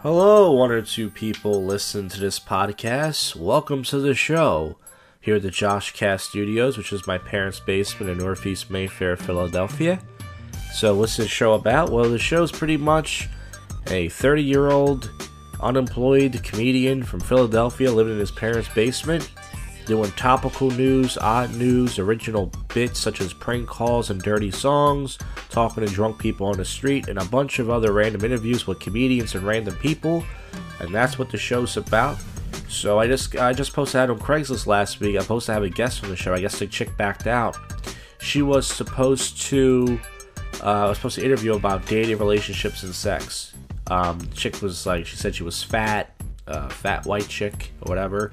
Hello, one or two people listening to this podcast. Welcome to the show. Here at the JoshCast studios, which is my parents' basement in Northeast Mayfair, Philadelphia. So what's this show about? Well, the show's pretty much a 30-year-old unemployed comedian from Philadelphia living in his parents' basement, doing topical news, odd news, original bits such as prank calls and dirty songs, talking to drunk people on the street, and a bunch of other random interviews with comedians and random people. And that's what the show's about. So I just posted out on Craigslist last week. I'm supposed to have a guest on the show. I guess the chick backed out. She was supposed to interview about dating, relationships, and sex. Chick was like, she said she was fat white chick or whatever.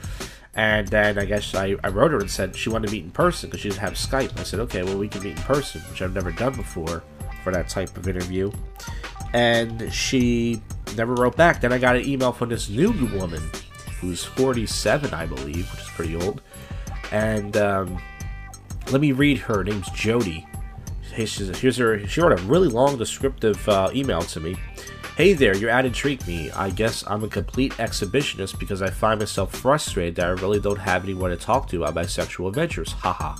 And then I guess I wrote her and said she wanted to meet in person because she didn't have Skype. I said, okay, well, we can meet in person, which I've never done before for that type of interview. And she never wrote back. Then I got an email from this new woman who's 47, I believe, which is pretty old. And let me read her. Her name's Jody. She wrote a really long, descriptive email to me. Hey there, your ad intrigued me. I guess I'm a complete exhibitionist because I find myself frustrated that I really don't have anyone to talk to about my sexual adventures. Haha.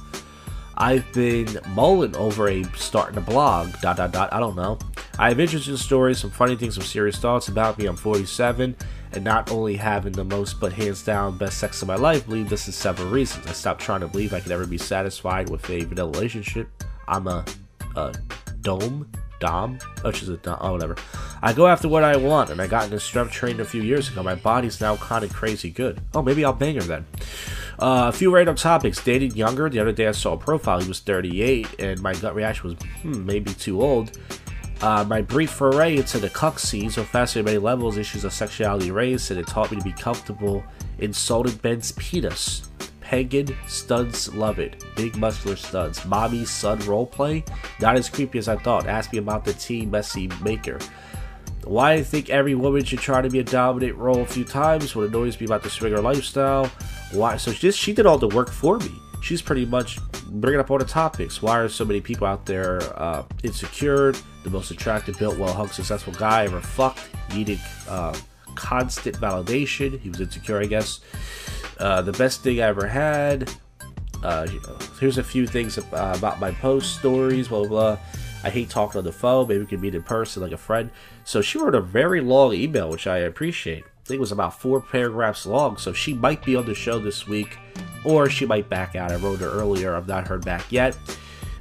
I've been mulling over starting a blog, ... I don't know. I have interesting stories, some funny things, some serious thoughts about me. I'm 47, and not only having the most, but hands down best sex of my life, believe this is several reasons. I stopped trying to believe I could ever be satisfied with a vanilla relationship. I'm a dom, whatever. I go after what I want, and I got into strength training a few years ago. My body's now kind of crazy good. Oh, maybe I'll bang her then. A few random topics. Dated younger. The other day I saw a profile. He was 38, and my gut reaction was, maybe too old. My brief foray into the cuck scene, so fascinating many levels, issues of sexuality raised, and it taught me to be comfortable insulting Ben's penis. Pagan studs love it. Big muscular studs. Mommy son roleplay? Not as creepy as I thought. Ask me about the teen messy maker. Why I think every woman should try to be a dominant role a few times. What annoys me about the swinger lifestyle. Why? So she did all the work for me. She's pretty much bringing up all the topics. Why are so many people out there insecure? The most attractive, built, well-hung, successful guy I ever fucked. Needed constant validation. He was insecure, I guess. The best thing I ever had. Here's a few things about my post stories. Blah, blah, blah. I hate talking on the phone. Maybe we can meet in person like a friend. So she wrote a very long email, which I appreciate. I think it was about 4 paragraphs long. So she might be on the show this week, or she might back out. I wrote her earlier. I've not heard back yet.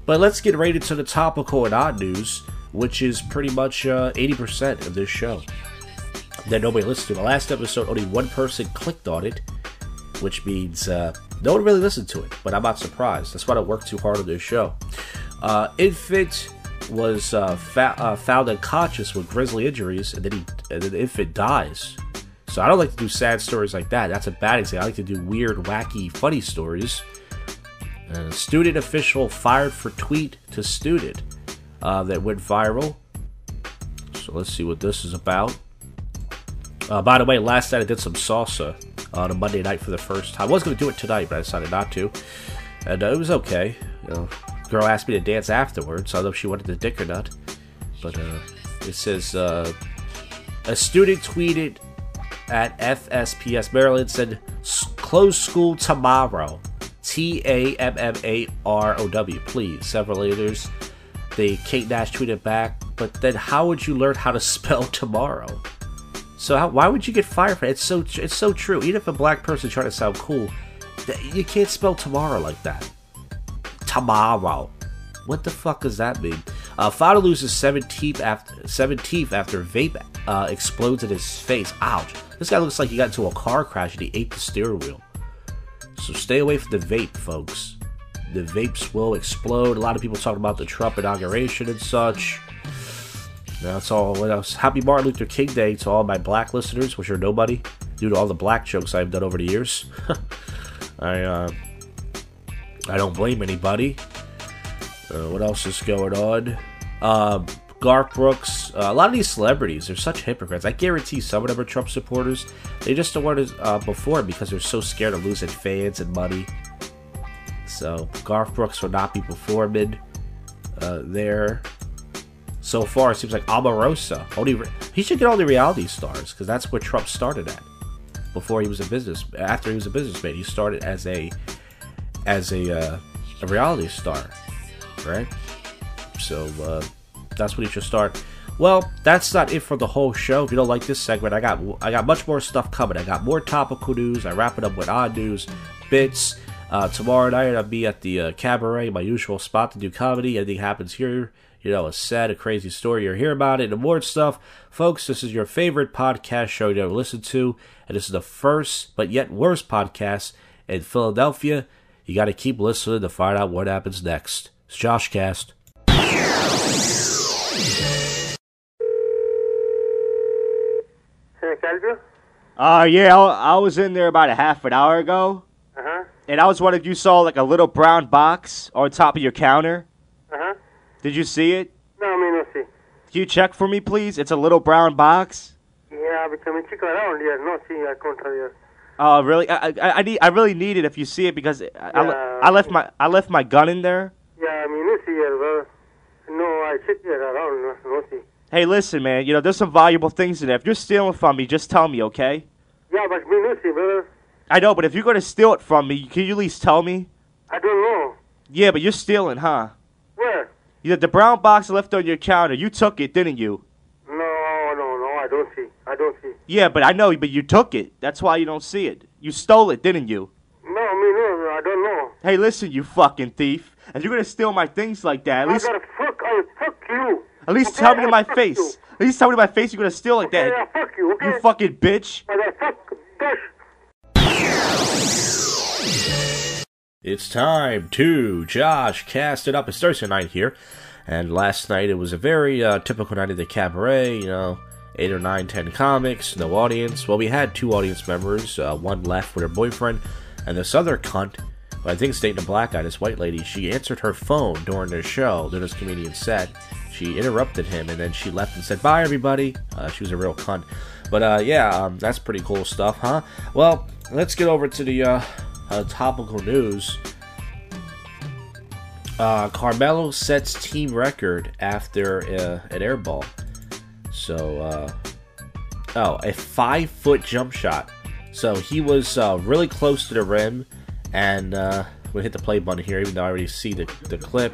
But let's get right into the topical and odd news, which is pretty much 80% of this show that nobody listened to. The last episode, only one person clicked on it, which means no one really listened to it, but I'm not surprised. That's why I don't work too hard on this show. Infant was found unconscious with grisly injuries, and then the infant dies. So I don't like to do sad stories like that. That's a bad example. I like to do weird, wacky, funny stories. Student official fired for tweet to student that went viral. So let's see what this is about. By the way, last night I did some salsa on a Monday night for the first time. I was going to do it tonight, but I decided not to. And it was okay. Girl asked me to dance afterwards. I don't know if she wanted the dick or not. But it says, a student tweeted at FSPS Maryland, said, close school tomorrow. TAMMAROW, please. Several letters. Kate Nash tweeted back, but then how would you learn how to spell tomorrow? So why would you get fired for it? It's so true. Even if a black person trying to sound cool, you can't spell tomorrow like that. Tomorrow. What the fuck does that mean? Father loses 7 teeth after vape explodes in his face. Ouch. This guy looks like he got into a car crash and he ate the steering wheel. So stay away from the vape, folks. The vapes will explode. A lot of people talking about the Trump inauguration and such. That's all. What else? Happy Martin Luther King Day to all my black listeners, which are nobody, due to all the black jokes I've done over the years. I don't blame anybody. What else is going on? Garth Brooks. A lot of these celebrities, they're such hypocrites. I guarantee some of them are Trump supporters. They just don't want to perform because they're so scared of losing fans and money. So Garth Brooks will not be performing there. So far, it seems like Omarosa. He should get all the reality stars, because that's where Trump started at. Before he was after he was a businessman, he started as a reality star, right? So that's what he should start. Well, that's not it for the whole show. If you don't like this segment, I got much more stuff coming. I got more topical news. I wrap it up with odd news, bits. Tomorrow night I'll be at the Cabaret, my usual spot to do comedy. Anything happens here, a sad, a crazy story, you'll hear about it, and more stuff. Folks, this is your favorite podcast show you ever listen to, and this is the first, but yet worst podcast in Philadelphia. You got to keep listening to find out what happens next. It's JoshCast. Yeah, I was in there about a half an hour ago. Uh-huh. And I was wondering if you saw like a little brown box on top of your counter. Uh-huh. Did you see it? No, no see. Can you check for me, please? It's a little brown box. Yeah, but I check around here. No see, I can't tell you. Oh, really? I really need it if you see it because I left my gun in there. Yeah, no see here, well. No, I check here around. No see. Hey, listen, man. There's some valuable things in there. If you're stealing from me, just tell me, okay? Yeah, but me no see, brother. I know, but if you're gonna steal it from me, can you at least tell me? I don't know. Yeah, but you're stealing, huh? Where? The brown box left on your counter. You took it, didn't you? No, I don't see. Yeah, but I know, but you took it. That's why you don't see it. You stole it, didn't you? No, I don't know. Hey, listen, you fucking thief. If you're gonna steal my things like that, I gotta fuck you. At least okay, tell me to my fuck face. You. At least tell me to my face you're gonna steal like okay, that. Yeah, fuck you, okay? You fucking bitch. It's time to JoshCast it up. It's Thursday night here, and last night it was a very typical night at the Cabaret. 8 or 9, 10 comics, no audience. Well, we had 2 audience members. One left with her boyfriend, and this other cunt, who I think is dating a black guy, this white lady, she answered her phone during the show, during this comedian set. She interrupted him, and then she left and said, bye, everybody. She was a real cunt. But, that's pretty cool stuff, huh? Well, let's get over to the topical news. Carmelo sets team record after an air ball. So, a 5-foot jump shot. So he was really close to the rim, and we'll hit the play button here, even though I already see the clip.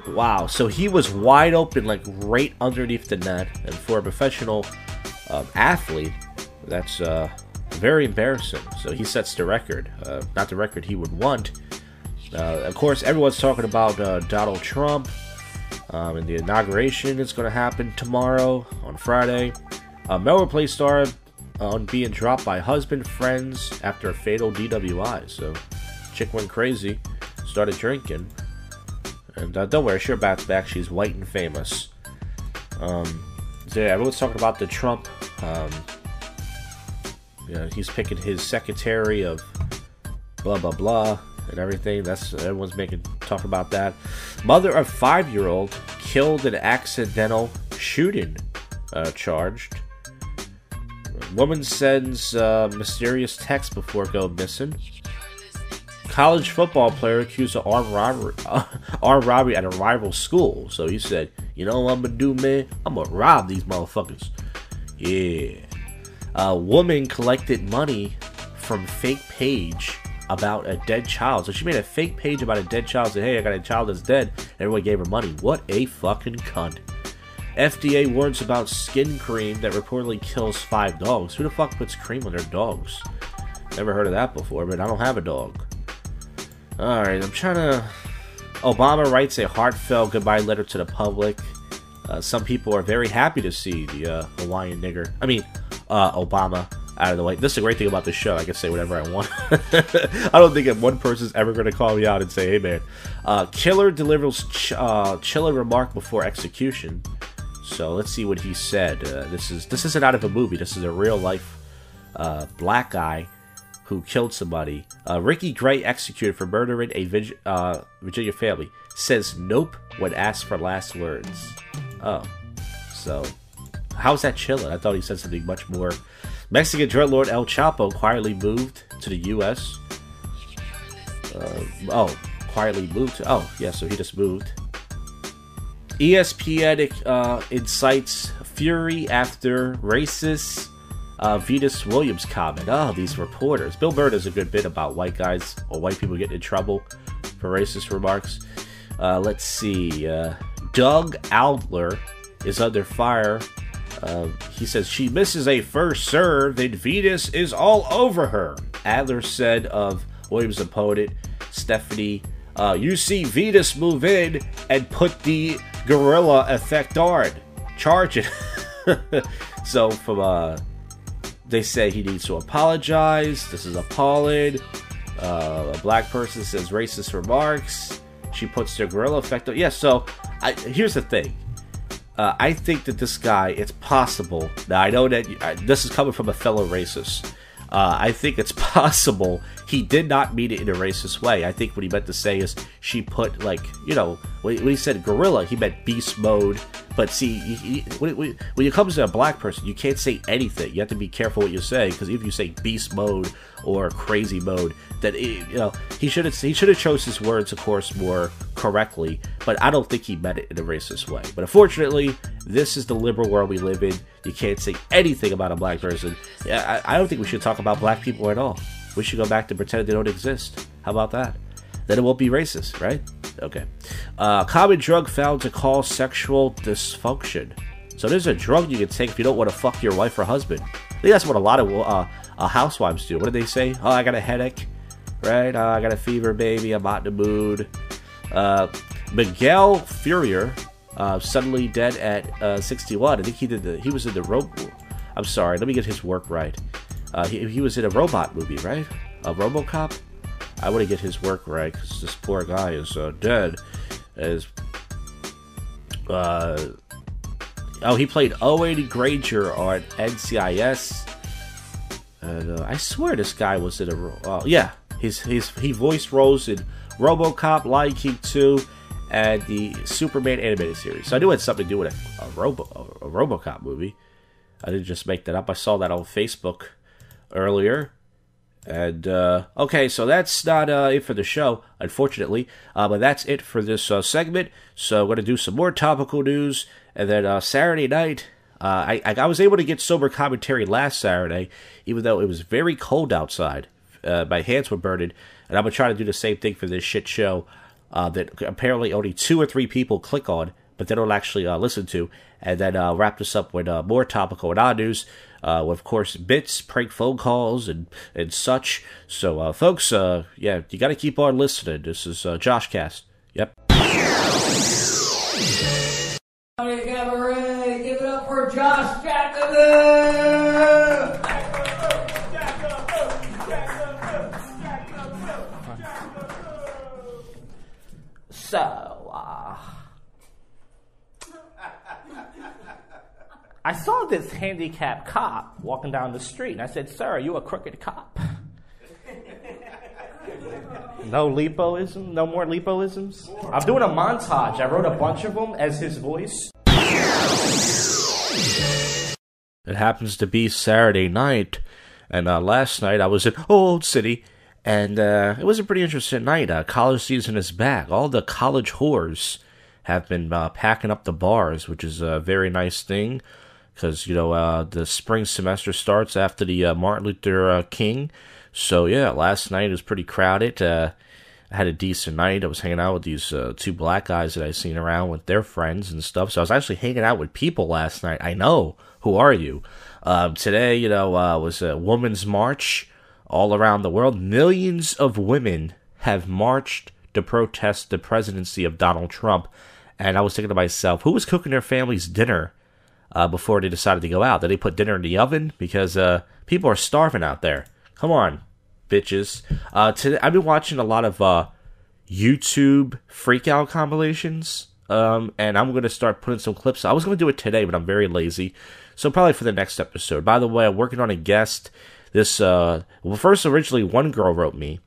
Wow, so he was wide open, like right underneath the net, and for a professional athlete, that's very embarrassing. So he sets the record, not the record he would want. Of course, everyone's talking about Donald Trump. And the inauguration is going to happen tomorrow on Friday. Melrose Place star on being dropped by husband, friends after a fatal DWI. So, chick went crazy, started drinking, and don't worry, she'll bounce back. She's white and famous. So yeah, everyone's talking about the Trump. He's picking his secretary of blah blah blah. And everything. Everyone's talk about that. Mother of 5-year-old killed in accidental shooting charged. Woman sends mysterious text before go missing. College football player accused of armed robbery at a rival school. So he said, "You know what I'm gonna do, man? I'm gonna rob these motherfuckers." Yeah. A woman collected money from fake page about a dead child. So she made a fake page about a dead child, said, hey, I got a child that's dead. Everyone gave her money. What a fucking cunt. FDA warns about skin cream that reportedly kills 5 dogs. Who the fuck puts cream on their dogs? Never heard of that before, but I don't have a dog. Alright, I'm trying to... Obama writes a heartfelt goodbye letter to the public. Some people are very happy to see the Hawaiian nigger. Obama out of the way. This is the great thing about this show. I can say whatever I want. I don't think that one person's ever going to call me out and say, hey, man. Killer delivers chilling remark before execution. So let's see what he said. This isn't out of a movie. This is a real-life black guy who killed somebody. Ricky Gray executed for murdering a Virginia family. Says nope when asked for last words. Oh. So, how's that chilling? I thought he said something much more... Mexican drug lord El Chapo quietly moved to the U.S. Quietly moved. So he just moved. ESPN incites fury after racist Venus Williams comment. Oh, these reporters. Bill Burr does a good bit about white guys or white people getting in trouble for racist remarks. Let's see. Doug Adler is under fire. He says she misses a first serve, then Venus is all over her. Adler said of Williams' opponent, Stephanie, you see Venus move in and put the gorilla effect on. Charge it. So from they say he needs to apologize. This is appalling. A black person says racist remarks. She puts the gorilla effect on. Yeah, so here's the thing. I think that this guy, it's possible. Now, I know that this is coming from a fellow racist. I think it's possible he did not mean it in a racist way. I think what he meant to say is she put, like, you know, when he said gorilla, he meant beast mode. But see, when it comes to a black person, you can't say anything. You have to be careful what you say, because if you say beast mode or crazy mode, that you know, he should have chose his words, of course, more correctly. But I don't think he meant it in a racist way. But unfortunately, this is the liberal world we live in. You can't say anything about a black person. I don't think we should talk about black people at all. We should go back to pretend they don't exist. How about that? Then it won't be racist, right? Okay. Common drug found to cause sexual dysfunction. So there's a drug you can take if you don't want to fuck your wife or husband. I think that's what a lot of housewives do. What do they say? Oh, I got a headache, right? I got a fever, baby. I'm not in the mood. Miguel Furrier, suddenly dead at 61. I think he was in the I'm sorry. Let me get his work right. He was in a robot movie, right? A RoboCop. I want to get his work right, because this poor guy is dead. He played Owen Granger on NCIS. And I swear this guy was in a... yeah, he voiced roles in RoboCop, Lion King 2, and the Superman animated series. So I knew it had something to do with a RoboCop movie. I didn't just make that up. I saw that on Facebook earlier. And, okay, so that's not it for the show, unfortunately. But that's it for this segment. So I'm going to do some more topical news. And then Saturday night, I was able to get sober commentary last Saturday, even though it was very cold outside. My hands were burning. And I'm going to try to do the same thing for this shit show that apparently only 2 or 3 people click on, but they don't actually listen to. And then wrap this up with more topical and odd news. With, of course, bits, prank phone calls, and such. So, folks, yeah, you got to keep on listening. This is JoshCast. Yep. Cabaret, give it up for Josh Jackson. So, I saw this handicapped cop walking down the street, and I said, "Sir, are you a crooked cop?" No Lepowism? No more Lepowisms? I'm doing a montage. I wrote a bunch of them as his voice. It happens to be Saturday night, and last night I was in Old City, and it was a pretty interesting night. College season is back. All the college whores have been packing up the bars, which is a very nice thing. Because, you know, the spring semester starts after the Martin Luther King. So, yeah, last night was pretty crowded. I had a decent night. I was hanging out with these 2 black guys that I seen around with their friends and stuff. So I was actually hanging out with people last night. I know. Who are you? Today, you know, was a Women's March all around the world. Millions of women have marched to protest the presidency of Donald Trump. And I was thinking to myself, who was cooking their family's dinner before they decided to go out? Did they put dinner in the oven? Because people are starving out there. Come on, bitches. Today, I've been watching a lot of YouTube freakout compilations, and I'm going to start putting some clips. I was going to do it today, but I'm very lazy, so probably for the next episode. By the way, I'm working on a guest. Originally one girl wrote me,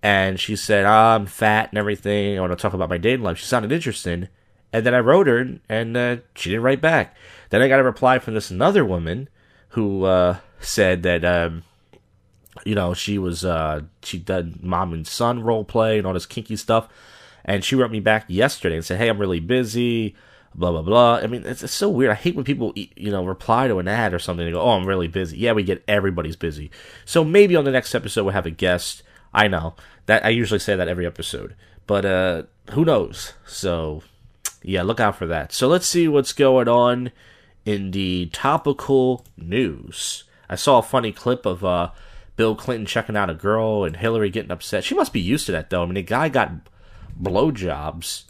and she said, I'm fat and everything. I want to talk about my dating life. She sounded interesting. And then I wrote her, and she didn't write back. Then I got a reply from this another woman who said that, you know, she did mom and son role play and all this kinky stuff. And she wrote me back yesterday and said, hey, I'm really busy. blah, blah, blah. I mean, it's so weird. I hate when people, reply to an ad or something. They go, oh, I'm really busy. Yeah, we get everybody's busy. So maybe on the next episode we'll have a guest. I know. That I usually say that every episode. But who knows? So, yeah, look out for that. So let's see what's going on in the topical news. I saw a funny clip of Bill Clinton checking out a girl and Hillary getting upset. She must be used to that, though. I mean, the guy got blowjobs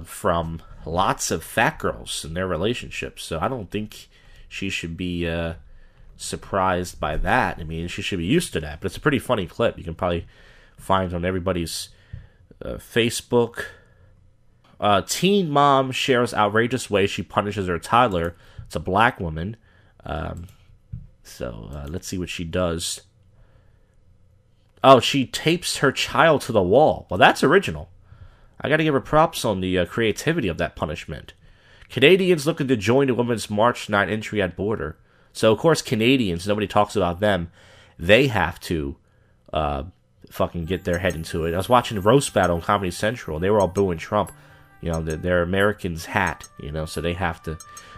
from lots of fat girls in their relationships, so I don't think she should be surprised by that. I mean, she should be used to that, but it's a pretty funny clip. You can probably find on everybody's Facebook. Teen mom shares outrageous way she punishes her toddler. It's a black woman. So let's see what she does. Oh, she tapes her child to the wall. Well, that's original. I gotta give her props on the creativity of that punishment. Canadians looking to join the women's March 9 entry at border. So, of course, Canadians, nobody talks about them. They have to fucking get their head into it. I was watching Roast Battle on Comedy Central, and they were all booing Trump. They're Americans' hat, so they have to.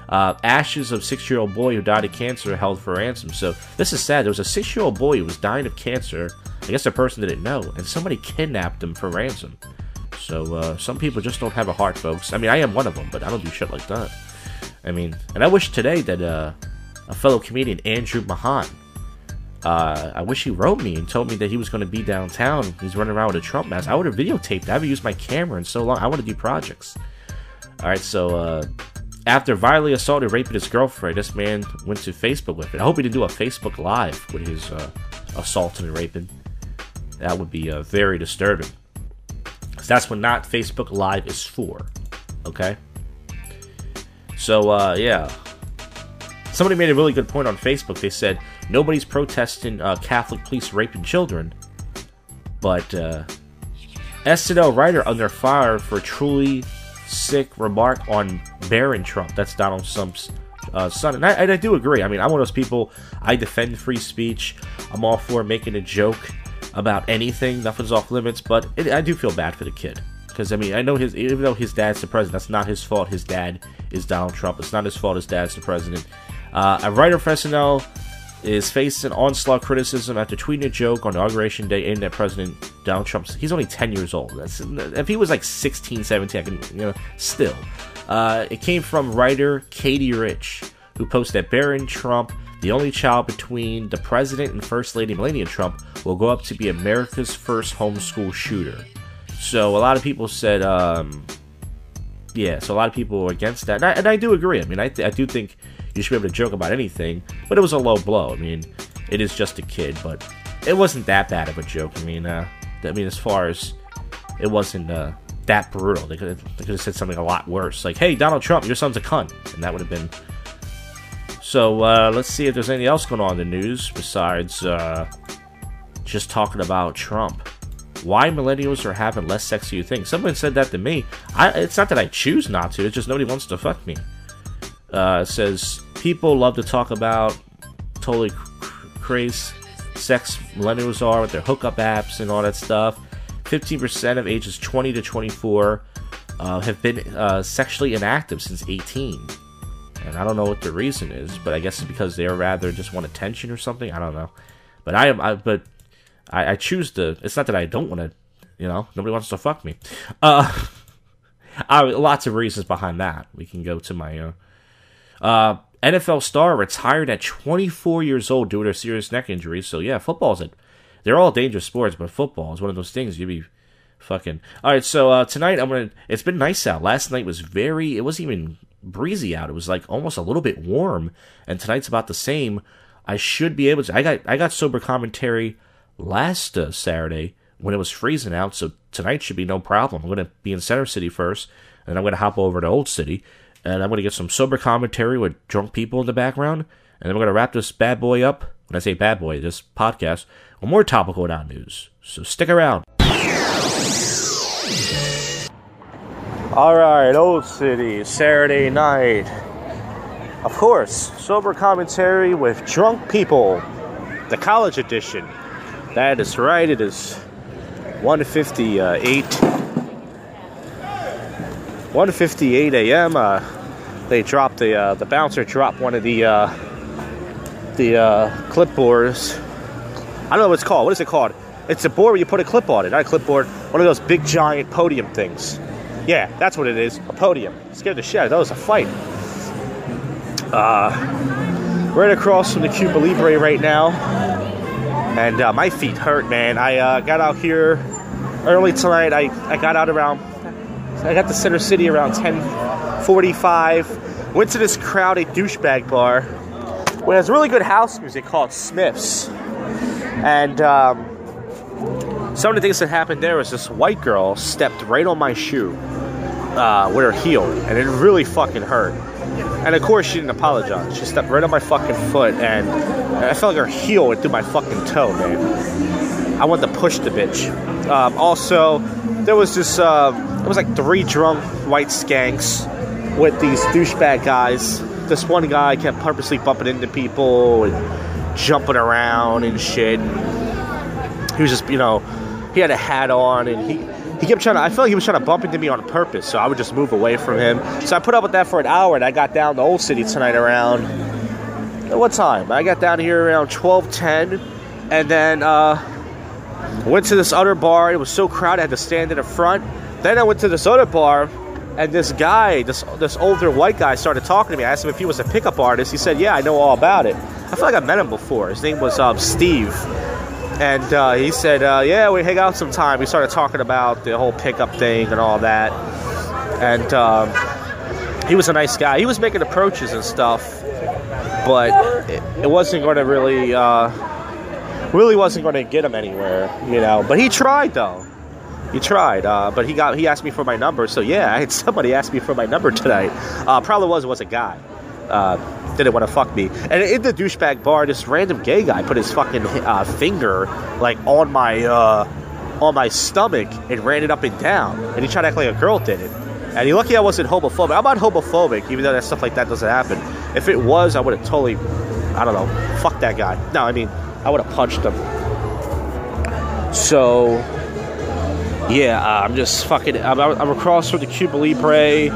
Ashes of 6-year-old boy who died of cancer held for ransom. So, this is sad. There was a 6-year-old boy who was dying of cancer. I guess the person didn't know, and somebody kidnapped him for ransom. So, some people just don't have a heart, folks. I mean, I am one of them, but I don't do shit like that. I mean, and I wish today that a fellow comedian, Andrew Mahan, I wish he wrote me and told me that he was going to be downtown. He's running around with a Trump mask. I would have videotaped. I haven't used my camera in so long. I want to do projects. Alright, so, after violently assaulting and raping his girlfriend, this man went to Facebook with it. I hope he didn't do a Facebook Live with his assaulting and raping. That would be very disturbing. Because that's what not Facebook Live is for. Okay? So, yeah. Somebody made a really good point on Facebook. They said, nobody's protesting Catholic police raping children. But SNL writer under fire for truly sick remark on Barron Trump. That's Donald Trump's son. And I do agree. I mean, I'm one of those people, I defend free speech. I'm all for making a joke about anything. Nothing's off limits. But I do feel bad for the kid. Because, I mean, I know even though his dad's the president, that's not his fault. His dad is Donald Trump. It's not his fault his dad's the president. A writer for SNL is facing onslaught criticism after tweeting a joke on Inauguration Day aimed at President Donald Trump. He's only 10 years old. If he was like 16, 17, I can, still. It came from writer Katie Rich, who posted that Barron Trump, the only child between the president and First Lady Melania Trump, will grow up to be America's first homeschool shooter. So a lot of people said, yeah, so a lot of people were against that. And I do agree. I mean, I do think you should be able to joke about anything, but it was a low blow. I mean, it is just a kid, but it wasn't that bad of a joke. I mean, as far as it wasn't that brutal. They could have said something a lot worse, like, "Hey, Donald Trump, your son's a cunt," and that would have been. So let's see if there's anything else going on in the news besides just talking about Trump. Why millennials are having less sex than you think? Someone said that to me. It's not that I choose not to. It's just nobody wants to fuck me. It says, people love to talk about totally crazy sex millennials are with their hookup apps and all that stuff. 15% of ages 20 to 24 have been sexually inactive since 18. And I don't know what the reason is, but I guess it's because they rather just want attention or something. I don't know. But I choose to. It's not that I don't want to, nobody wants to fuck me. Lots of reasons behind that. We can go to my NFL star retired at 24 years old due to a serious neck injury. So yeah, they're all dangerous sports, but football is one of those things you'd be fucking. All right, so tonight it's been nice out. Last night was it wasn't even breezy out. It was like almost a little bit warm, and tonight's about the same. I should be able to. I got sober commentary last Saturday when it was freezing out, so tonight should be no problem. I'm going to be in Center City first, and I'm going to hop over to Old City, and I'm going to get some sober commentary with drunk people in the background, and then we're going to wrap this bad boy up. When I say bad boy, this podcast, with more topical down news. So stick around. Alright, Old City, Saturday night. Of course, sober commentary with drunk people. The college edition. That is right, it is 1:58 a.m. they dropped the bouncer dropped one of the clipboards. I don't know what it's called. What is it called? It's a board where you put a clip on it. Not a clipboard. One of those big giant podium things. Yeah, that's what it is. A podium. Scared the shit out of that was a fight. Right across from the Cuba Libre right now. And my feet hurt, man. I got out here early tonight. I got out around... I got to Center City around 10:45. Went to this crowded douchebag bar where there's really good house music called Smith's. And some of the things that happened there was this white girl stepped right on my shoe with her heel, and it really fucking hurt. And of course, she didn't apologize. She stepped right on my fucking foot, and I felt like her heel went through my fucking toe, man. I wanted to push the bitch. Also, there was this, it was like 3 drunk white skanks with these douchebag guys. This one guy kept purposely bumping into people and jumping around and shit. He was just, he had a hat on, and he kept trying to, I felt like he was trying to bump into me on purpose, so I would just move away from him. So I put up with that for an hour, and I got down to Old City tonight around, what time? I got down here around 12:10, and then went to this other bar. It was so crowded, I had to stand in the front. Then I went to this other bar, and this guy, this older white guy started talking to me. I asked him if he was a pickup artist. He said, yeah, I know all about it. I feel like I met him before. His name was Steve. And he said, yeah, we hang out sometime. We started talking about the whole pickup thing and all that. And he was a nice guy. He was making approaches and stuff, but it wasn't going to really wasn't going to get him anywhere, But he tried, though. He tried, but he asked me for my number. So yeah, I had somebody ask me for my number tonight. Problem was, it was a guy. Didn't want to fuck me. And in the douchebag bar, this random gay guy put his fucking finger like on my stomach and ran it up and down. And he tried to act like a girl did it. And he lucky I wasn't homophobic. I'm not homophobic, even though that stuff like that doesn't happen. If it was, I would have totally, I don't know, fuck that guy. No, I mean, I would have punched him. So, yeah, I'm just fucking, I'm across from the Cuba Libre.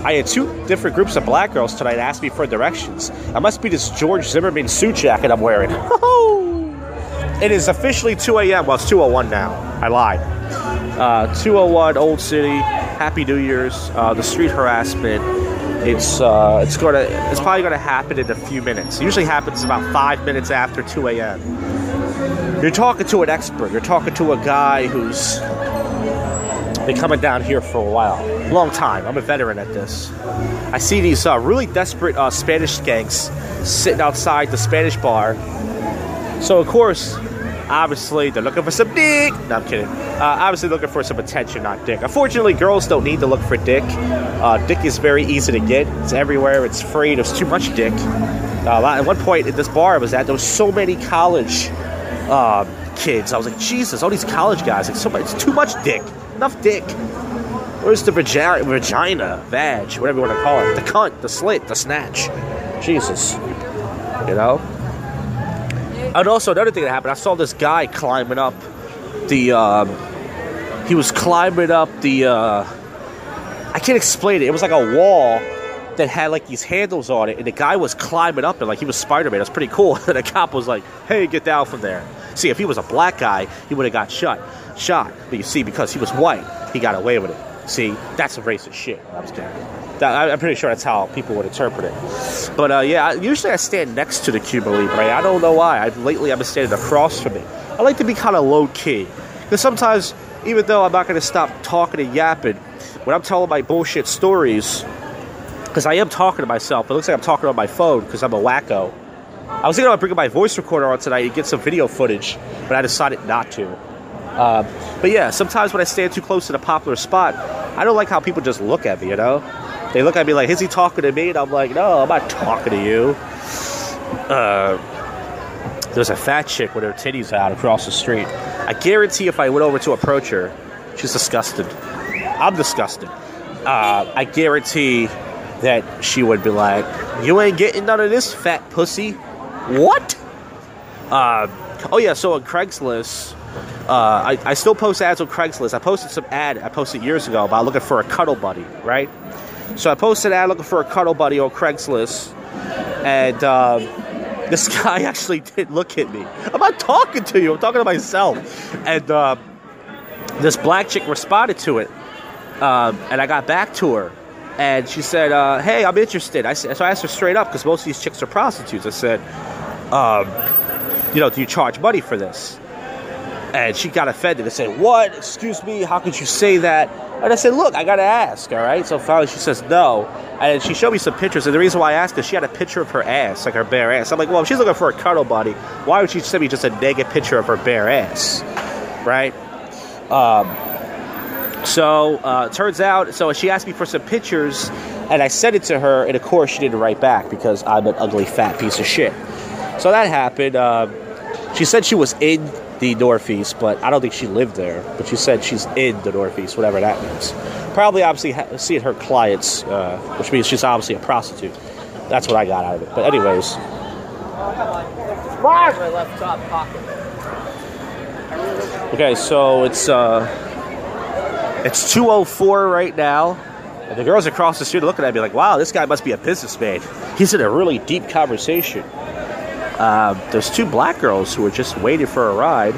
I had 2 different groups of black girls tonight ask me for directions. I must be this George Zimmerman suit jacket I'm wearing. It is officially 2 a.m. Well, it's 2:01 now. I lied. 2:01 Old City. Happy New Year's. The street harassment. It's probably gonna happen in a few minutes. It usually happens about 5 minutes after 2 a.m. You're talking to an expert. You're talking to a guy who's been coming down here for a while. Long time. I'm a veteran at this. I see these really desperate Spanish skanks sitting outside the Spanish bar. So, of course, obviously, they're looking for some dick. No, I'm kidding. Obviously looking for some attention, not dick. Unfortunately, girls don't need to look for dick. Dick is very easy to get. It's everywhere. It's free. There's too much dick. At one point, at this bar I was at, there was so many college kids. I was like, Jesus, all these college guys. Like, so much. It's too much dick. Enough dick. Where's the vagina, vag, whatever you want to call it? The cunt, the slit, the snatch. Jesus. And also, another thing that happened, I saw this guy climbing up the, he was climbing up the, I can't explain it. It was like a wall that had like these handles on it, and the guy was climbing up it like he was Spider-Man. It was pretty cool. And the cop was like, hey, get down from there. See, if he was a black guy, he would have got shot. But you see, because he was white, he got away with it. See, that's some racist shit. I'm just kidding. I'm pretty sure that's how people would interpret it. But yeah, usually I stand next to the Cuba Libre. I don't know why. Lately I've been standing across from it. I like to be kind of low-key. Because sometimes, even though I'm not going to stop talking and yapping, when I'm telling my bullshit stories, because I am talking to myself, it looks like I'm talking on my phone because I'm a wacko. I was thinking about bringing my voice recorder on tonight and get some video footage, but I decided not to. But yeah, sometimes when I stand too close to the popular spot, I don't like how people just look at me, They look at me like, is he talking to me? And I'm like, no, I'm not talking to you. There's a fat chick with her titties out across the street. I guarantee if I went over to approach her, she's disgusted. I'm disgusted. I guarantee that she would be like, you ain't getting none of this, fat pussy. What? Oh yeah, so on Craigslist, I still post ads on Craigslist. I posted some ad I posted years ago about looking for a cuddle buddy, right? So I posted an ad looking for a cuddle buddy on Craigslist, and this guy actually did look at me. I'm not talking to you. I'm talking to myself. And this black chick responded to it, and I got back to her. And she said, hey, I'm interested. So I asked her straight up, because most of these chicks are prostitutes. I said, do you charge money for this? And she got offended and said, what? Excuse me, how could you say that? And I said, look, I got to ask, all right? So finally she says no. And she showed me some pictures. And the reason why I asked is she had a picture of her ass, like her bare ass. I'm like, well, if she's looking for a cuddle buddy, why would she send me just a naked picture of her bare ass, right? So it turns out, so she asked me for some pictures, and I sent it to her, and of course she didn't write back because I'm an ugly fat piece of shit. So that happened. She said she was in the Northeast, but I don't think she lived there. But she said she's in the Northeast, whatever that means. Probably obviously seeing her clients, which means she's obviously a prostitute. That's what I got out of it. But anyways. My left top pocket. Okay, so it's 2:04 right now, and the girls across the street are looking at me like, wow, this guy must be a businessman. He's in a really deep conversation. There's two black girls who are just waiting for a ride.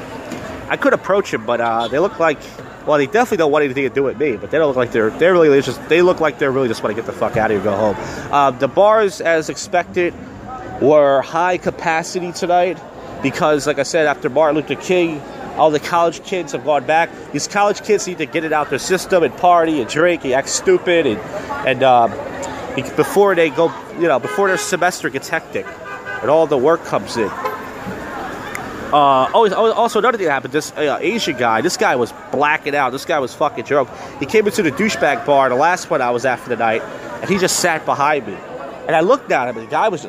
I could approach them, but they look like, well, they definitely don't want anything to do with me, but they don't look like they look like they really just want to get the fuck out of here and go home. The bars, as expected, were high capacity tonight because, like I said, after Martin Luther King, all the college kids have gone back. These college kids need to get it out their system and party and drink and act stupid and before they go, before their semester gets hectic and all the work comes in. Also, another thing that happened, this Asian guy, this guy was blacking out. This guy was fucking drunk. He came into the douchebag bar, the last one I was at for the night, and he just sat behind me. And I looked at him, and the guy was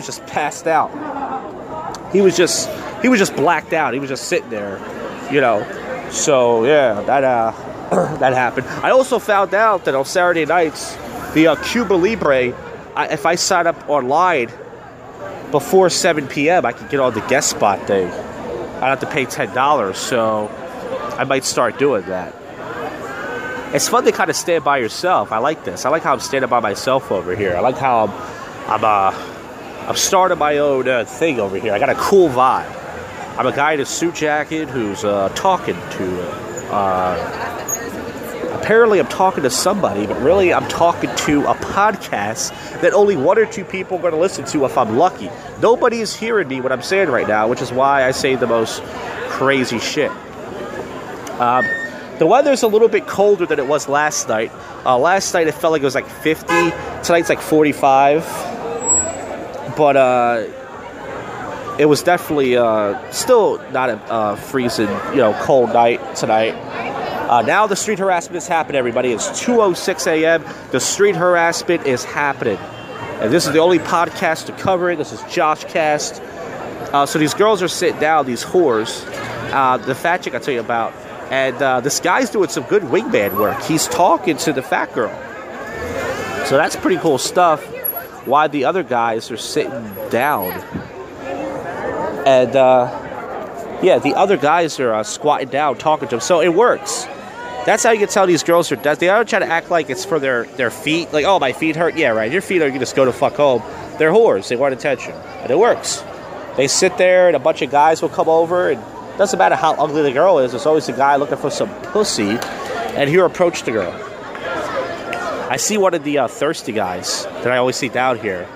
just passed out. He was just blacked out. He was just sitting there, So yeah, that happened. I also found out that on Saturday nights, the Cuba Libre, if I sign up online before 7 p.m., I could get on the guest spot thing. I'd have to pay $10, so I might start doing that. It's fun to kind of stand by yourself. I like this. I like how I'm standing by myself over here. I like how I'm starting my own thing over here. I got a cool vibe. I'm a guy in a suit jacket who's talking to... apparently I'm talking to somebody, but really I'm talking to a podcast that only one or two people are going to listen to if I'm lucky. Nobody is hearing me what I'm saying right now, which is why I say the most crazy shit. The weather's a little bit colder than it was last night. Last night it felt like it was like 50. Tonight's like 45. But it was definitely still not a freezing, cold night tonight. Now the street harassment is happening, everybody. It's 2:06 a.m. The street harassment is happening. And this is the only podcast to cover it. This is JoshCast. So these girls are sitting down, these whores. The fat chick I tell you about. And this guy's doing some good wingman work. He's talking to the fat girl. So that's pretty cool stuff. Why the other guys are sitting down. And, the other guys are squatting down, talking to him. So it works. That's how you can tell these girls are dead. They don't try to act like it's for their feet. Like, oh, my feet hurt. Yeah, right. Your feet hurt. You just go to fuck home. They're whores. They want attention. And it works. They sit there, and a bunch of guys will come over, and it doesn't matter how ugly the girl is. There's always a guy looking for some pussy, and he'll approach the girl. I see one of the thirsty guys that I always see down here.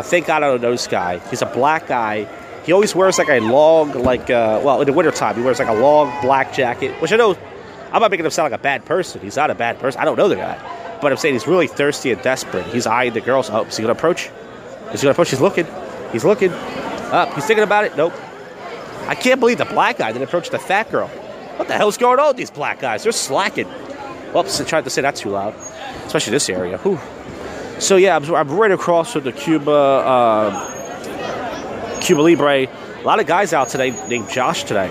Thank God I don't know this guy. He's a black guy. He always wears like a long, in the wintertime, he wears like a long black jacket, which I know, I'm not making him sound like a bad person. He's not a bad person. I don't know the guy. But I'm saying he's really thirsty and desperate. He's eyeing the girls. Oh, is he going to approach? Is he going to approach? He's looking. He's looking. Up. He's thinking about it. Nope. I can't believe the black guy didn't approach the fat girl. What the hell's going on with these black guys? They're slacking. Oops, I tried to say that too loud. Especially this area. Whew. So yeah, I'm right across from the Cuba Libre. A lot of guys out today named Josh today.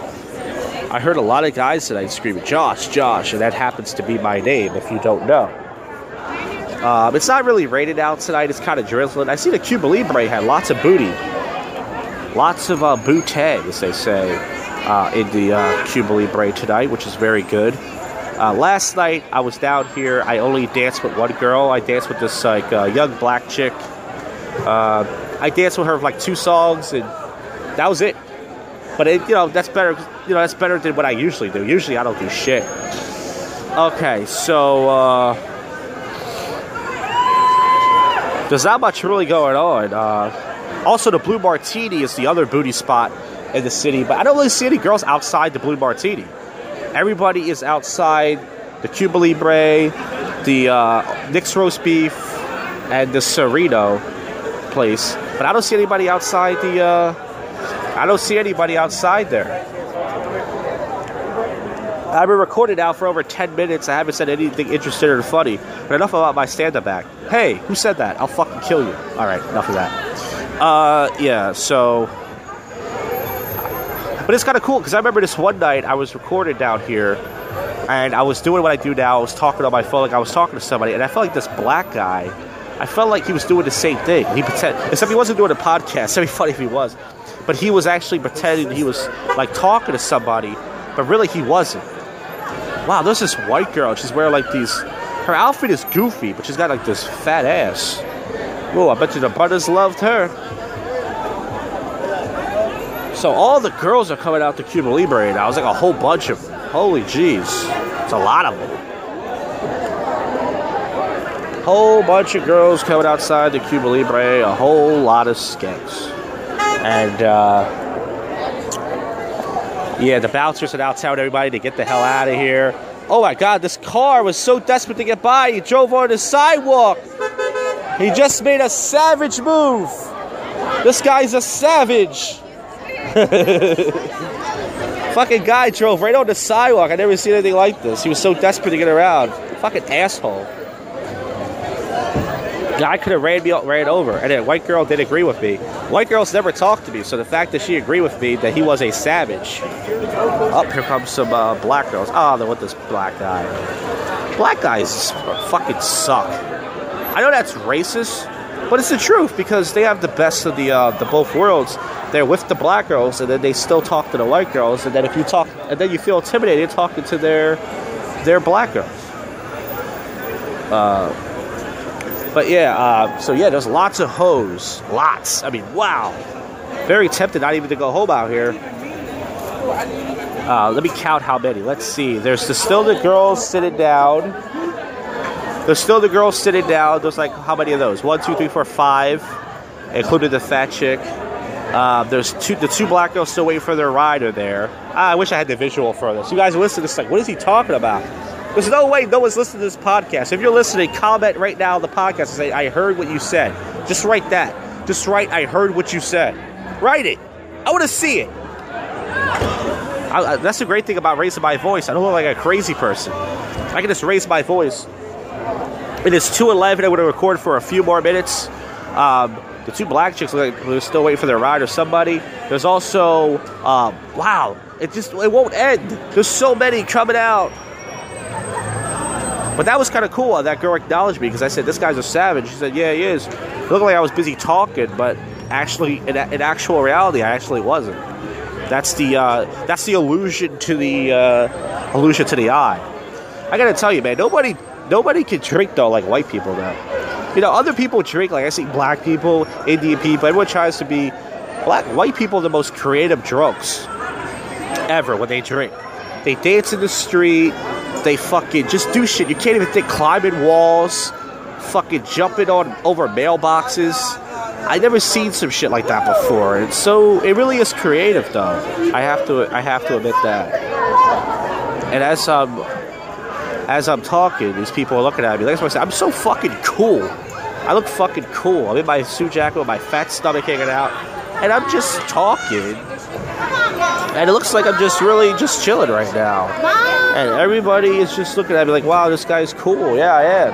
I heard a lot of guys today screaming, Josh, Josh, and that happens to be my name if you don't know. It's not really rated out tonight. It's kind of drizzling. I see the Cuba Libre had lots of booty. Lots of booty, as they say, in the Cuba Libre tonight, which is very good. Last night, I was down here. I only danced with one girl. I danced with this young black chick. I danced with her for like 2 songs, and that was it. But that's better. That's better than what I usually do. Usually, I don't do shit. Okay, so there's not much really going on. Also, the Blue Martini is the other booty spot in the city, but I don't really see any girls outside the Blue Martini. Everybody is outside the Cuba Libre, the Nick's Roast Beef, and the Cerrito place. But I don't see anybody outside I don't see anybody outside there. I've been recording now for over 10 minutes. I haven't said anything interesting or funny. But enough about my stand-up act. Hey, who said that? I'll fucking kill you. All right, enough of that. Yeah, so... But it's kind of cool, because I remember this one night I was recording down here, and I was doing what I do now. I was talking on my phone like I was talking to somebody, and I felt like this black guy, I felt like he was doing the same thing. Except he wasn't doing a podcast. It'd be funny if he was. But he was actually pretending he was, like, talking to somebody, but really he wasn't. Wow, there's this white girl. She's wearing, like, these... Her outfit is goofy, but she's got, like, this fat ass. Whoa, I bet you the brothers loved her. So all the girls are coming out to Cuba Libre now. It's like a whole bunch of them. Holy jeez. It's a lot of them. Whole bunch of girls coming outside the Cuba Libre. A whole lot of skanks. And, yeah, the bouncers are out telling everybody to get the hell out of here. Oh my God, this car was so desperate to get by, he drove on the sidewalk. He just made a savage move. This guy's a savage. Fucking guy drove right on the sidewalk. I never seen anything like this. He was so desperate to get around. Fucking asshole. Guy could have ran over. And then white girl did agree with me. White girls never talk to me, so the fact that she agreed with me that he was a savage. Oh, here comes some black girls. Oh, they're with this black guy. Black guys fucking suck. I know that's racist, but it's the truth, because they have the best of the both worlds. They're with the black girls, and then they still talk to the white girls, and then if you talk, and then you feel intimidated talking to their black girls. But yeah, so yeah, there's lots of hoes. Lots. I mean, wow. Very tempted not even to go home out here. Let me count how many. Let's see. There's still the girls sitting down. There's still the girls sitting down. There's like, how many of those? 1, 2, 3, 4, 5. Including the fat chick. There's the 2 black girls still waiting for their ride are there. I wish I had the visual for this. You guys are listening to this like, what is he talking about? There's no way no one's listening to this podcast. If you're listening, comment right now on the podcast and say, I heard what you said. Just write that. Just write, I heard what you said. Write it. I want to see it. That's the great thing about raising my voice. I don't look like a crazy person. I can just raise my voice. It is 2:11. I'm going to record for a few more minutes. The 2 black chicks look like they're still waiting for their ride or somebody. There's also, wow, it won't end. There's so many coming out. But that was kind of cool. That girl acknowledged me because I said, this guy's a savage. She said, yeah, he is. It looked like I was busy talking, but actually, in actual reality, I actually wasn't. That's the illusion to the eye. I gotta tell you, man, nobody can drink though like white people though. You know, other people drink, like I see black people, Indian people, everyone tries to be black. White people are the most creative drunks ever when they drink. They dance in the street, they fucking just do shit. You can't even think, climbing walls, fucking jumping over mailboxes. I never seen some shit like that before. And so it really is creative though. I have to admit that. And as I'm talking, these people are looking at me. Like I said, I'm so fucking cool. I look fucking cool. I'm in my suit jacket with my fat stomach hanging out. And I'm just talking. And it looks like I'm just really just chilling right now. And everybody is just looking at me like, wow, this guy's cool. Yeah, I am.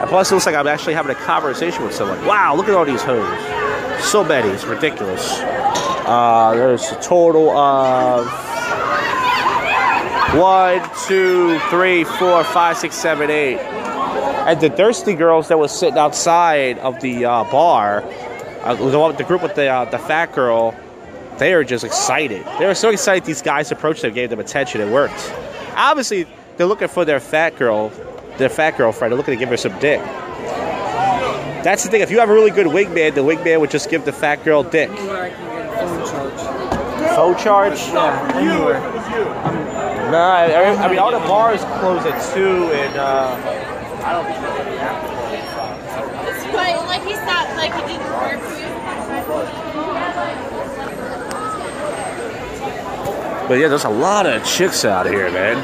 And plus, it looks like I'm actually having a conversation with someone. Wow, look at all these hoes. So many. It's ridiculous. There's a total of 1, 2, 3, 4, 5, 6, 7, 8. And the thirsty girls that was sitting outside of the bar, the group with the fat girl, they were just excited. They were so excited these guys approached them, gave them attention. It worked. Obviously, they're looking for their fat girlfriend. They're looking to give her some dick. That's the thing. If you have a really good wingman, the wingman would just give the fat girl dick. Anywhere I can get a phone charge. Phone charge? Yeah, anywhere. Nah, I mean, all the bars close at 2, and I don't think we're going to have to. But like he stopped, like he didn't work for you. But yeah, there's a lot of chicks out here, man.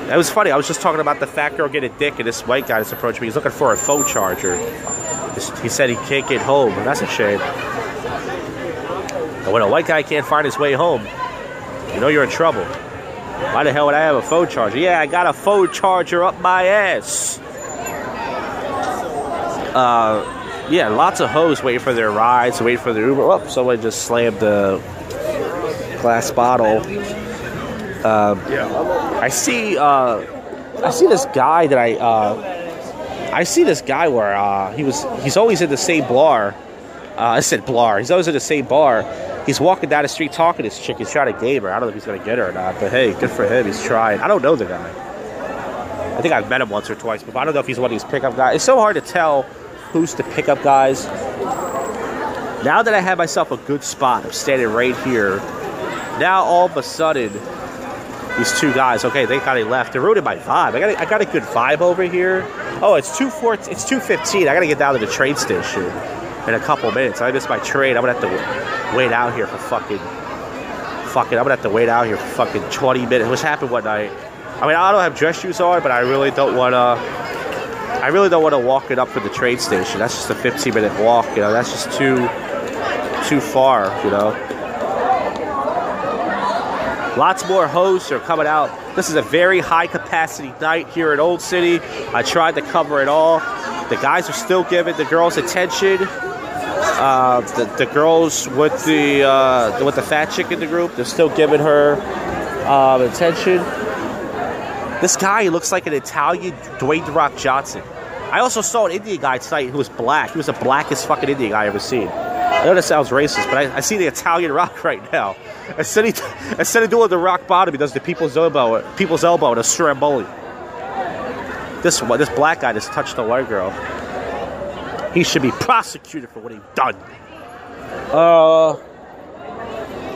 That was funny. I was just talking about the fat girl getting dick, and this white guy just approached me. He's looking for a phone charger. He said he can't get home. That's a shame. And when a white guy can't find his way home, you know you're in trouble. Why the hell would I have a phone charger? Yeah, I got a phone charger up my ass. Yeah, lots of hoes waiting for their rides, waiting for their Uber. Oh, someone just slammed the glass bottle. I see this guy that I see this guy where he's always in the same bar. I said blar. He's always in the same bar. He's walking down the street talking to this chick. He's trying to game her. I don't know if he's gonna get her or not, but hey, good for him. He's trying. I don't know the guy. I think I've met him once or twice, but I don't know if he's one of these pickup guys. It's so hard to tell who's the pickup guys. Now that I have myself a good spot, I'm standing right here. Now all of a sudden, these two guys, okay, they kind of left. They're ruining my vibe. I got a good vibe over here. Oh, it's 2:15. I gotta get down to the train station in a couple minutes. I missed my train. I'm gonna have to wait out here for fucking. I'm gonna have to wait out here for fucking 20 minutes. What's happened one night? I mean, I don't have dress shoes on, but I really don't wanna walk it up for the train station. That's just a 15-minute walk. You know, that's just too far. You know. Lots more hosts are coming out. This is a very high-capacity night here in Old City. I tried to cover it all. The guys are still giving the girls attention. The girls with the fat chick in the group, they're still giving her attention. This guy, he looks like an Italian Dwayne "The Rock" Johnson. I also saw an Indian guy tonight who was black. He was the blackest fucking Indian guy I've ever seen. I know that sounds racist, but I see the Italian Rock right now. Instead of doing the rock bottom, he does the people's elbow and a Stromboli. This black guy just touched the white girl. He should be prosecuted for what he done.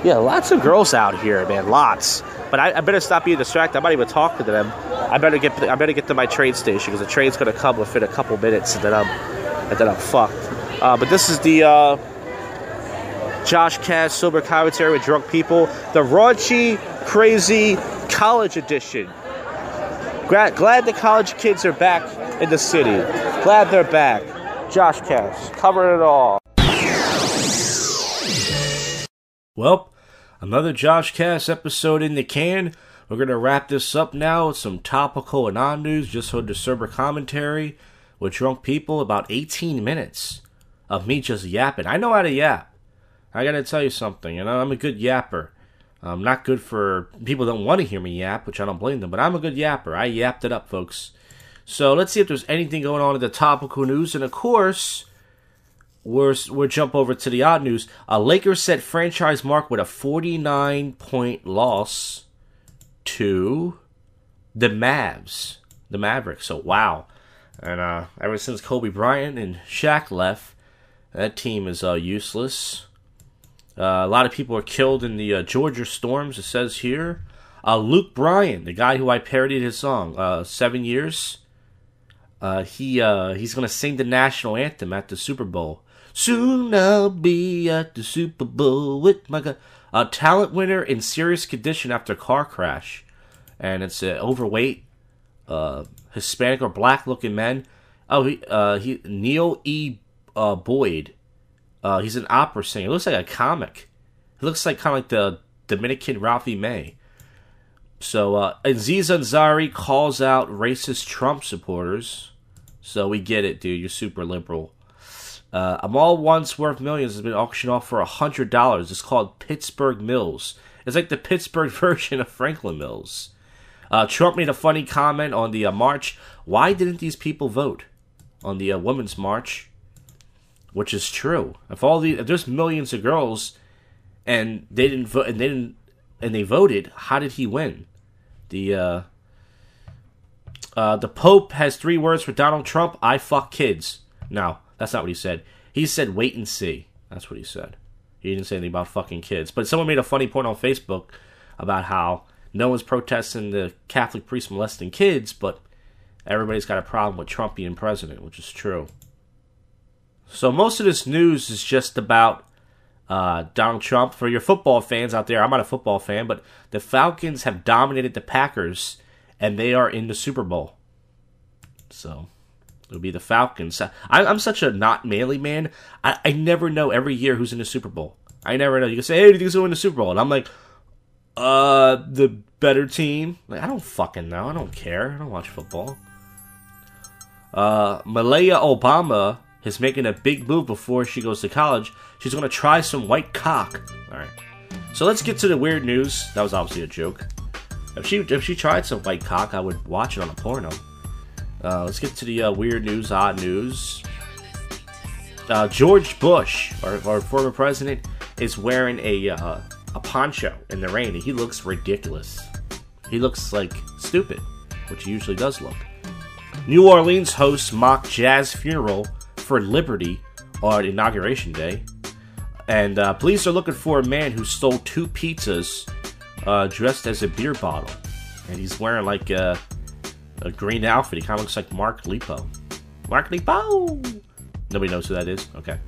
Yeah, lots of girls out here, man, lots. But I better stop being distracted. I'm not even talking to them. I better get to my train station because the train's gonna come within a couple minutes, and then I'm fucked. But this is the JoshCast sober commentary with drunk people, the raunchy, crazy college edition. Glad the college kids are back in the city. Glad they're back. JoshCast, covering it all. Well, another JoshCast episode in the can. We're going to wrap this up now with some topical and non-news. Just heard the sober commentary with drunk people. About 18 minutes of me just yapping. I know how to yap. I got to tell you something. You know, I'm a good yapper. I'm not good for people that don't want to hear me yap, which I don't blame them. But I'm a good yapper. I yapped it up, folks. So let's see if there's anything going on in the topical news. And of course, we'll jump over to the odd news. Lakers set franchise mark with a 49-point loss to the Mavs, the Mavericks. So wow, and ever since Kobe Bryant and Shaq left, that team is useless. A lot of people are killed in the Georgia storms. It says here, Luke Bryan, the guy who I parodied his song 7 years. He's gonna sing the national anthem at the Super Bowl. Soon I'll be at the Super Bowl with my guy. A talent winner in serious condition after car crash. And it's overweight, Hispanic or black-looking men. Oh, Neil E. Boyd. He's an opera singer. He looks like a comic. He looks like kind of like the Dominican Ralphie May. So, Aziz Ansari calls out racist Trump supporters. So we get it, dude. You're super liberal. I'm All Once Worth Millions has been auctioned off for $100. It's called Pittsburgh Mills. It's like the Pittsburgh version of Franklin Mills. Trump made a funny comment on the march. Why didn't these people vote on the Women's March? Which is true. If there's millions of girls and they didn't vote and they voted, how did he win? The The Pope has 3 words for Donald Trump. I fuck kids. No, that's not what he said. He said wait and see. That's what he said. He didn't say anything about fucking kids. But someone made a funny point on Facebook about how no one's protesting the Catholic priest molesting kids, but everybody's got a problem with Trump being president, which is true. So most of this news is just about Donald Trump. For your football fans out there, I'm not a football fan, but the Falcons have dominated the Packers, and they are in the Super Bowl. So it'll be the Falcons. I'm such a not manly man. I never know every year who's in the Super Bowl. I never know. You can say, hey, do you think who's in the Super Bowl? And I'm like, the better team. Like, I don't fucking know. I don't care. I don't watch football. Malaya Obama is making a big move before she goes to college. She's going to try some white cock. Alright. So let's get to the weird news. That was obviously a joke. If she tried some white cock, I would watch it on a porno. Let's get to the weird news, odd news. George Bush, our former president, is wearing a poncho in the rain, and he looks ridiculous. He looks like stupid, which he usually does look. New Orleans hosts mock jazz funeral for Liberty on Inauguration Day. And police are looking for a man who stole 2 pizzas dressed as a beer bottle. And he's wearing like a green outfit. He kind of looks like Mark Lepo. Mark Lepo! Nobody knows who that is? Okay.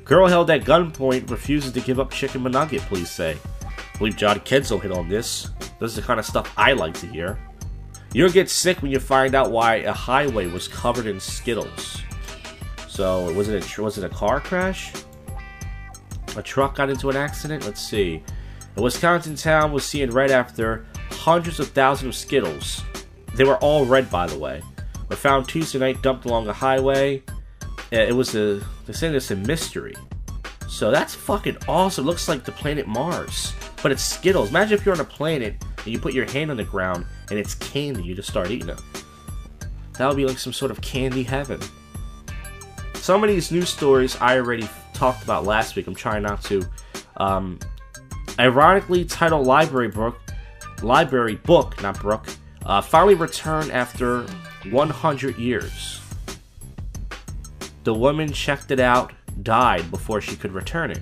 Girl held at gunpoint refuses to give up chicken McNugget, police say. I believe John Kenzel hit on this. This is the kind of stuff I like to hear. You'll get sick when you find out why a highway was covered in Skittles. So, was it a car crash? A truck got into an accident? Let's see. A Wisconsin town was seen red after hundreds of thousands of Skittles. They were all red, by the way. Were found Tuesday night dumped along a highway. They're saying it's a mystery. So that's fucking awesome. It looks like the planet Mars. But it's Skittles. Imagine if you're on a planet and you put your hand on the ground and it's candy. You just start eating it. That would be like some sort of candy heaven. Some of these news stories I already talked about last week. I'm trying not to. Ironically titled Library Book, not Brook, finally returned after 100 years. The woman checked it out, died before she could return it.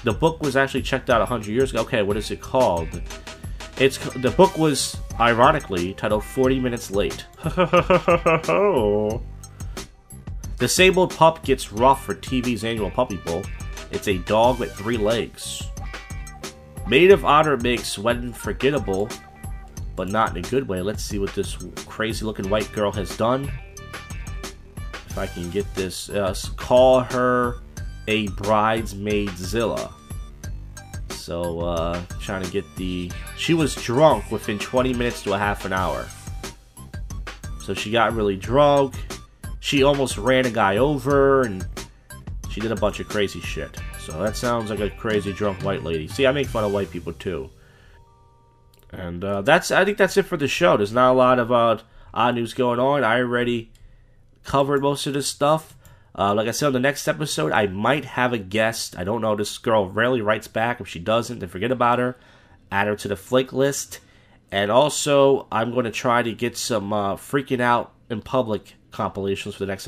The book was actually checked out 100 years ago. Okay, what is it called? The book was, ironically, titled 40 Minutes Late. Disabled pup gets rough for TV's annual Puppy Bowl. It's a dog with 3 legs. Maid of Honor makes wedding forgettable, but not in a good way. Let's see what this crazy-looking white girl has done. If I can get this, call her a bridesmaidzilla. So, trying to get she was drunk within 20 minutes to a half an hour. So she got really drunk. She almost ran a guy over, and she did a bunch of crazy shit. So that sounds like a crazy drunk white lady. See, I make fun of white people too. And I think that's it for the show. There's not a lot of odd news going on. I already covered most of this stuff. Like I said, on the next episode, I might have a guest. I don't know. This girl rarely writes back. If she doesn't, then forget about her. Add her to the flake list. And also, I'm going to try to get some freaking out in public compilations for the next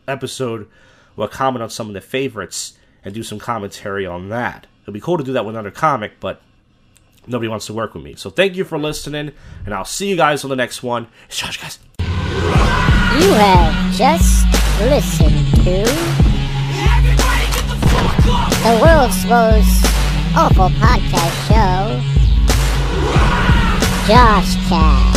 episode. We'll comment on some of the favorites and do some commentary on that. It'll be cool to do that with another comic, but nobody wants to work with me. So thank you for listening, and I'll see you guys on the next one. It's JoshCast. You have just listened to the world's most awful podcast show, JoshCast.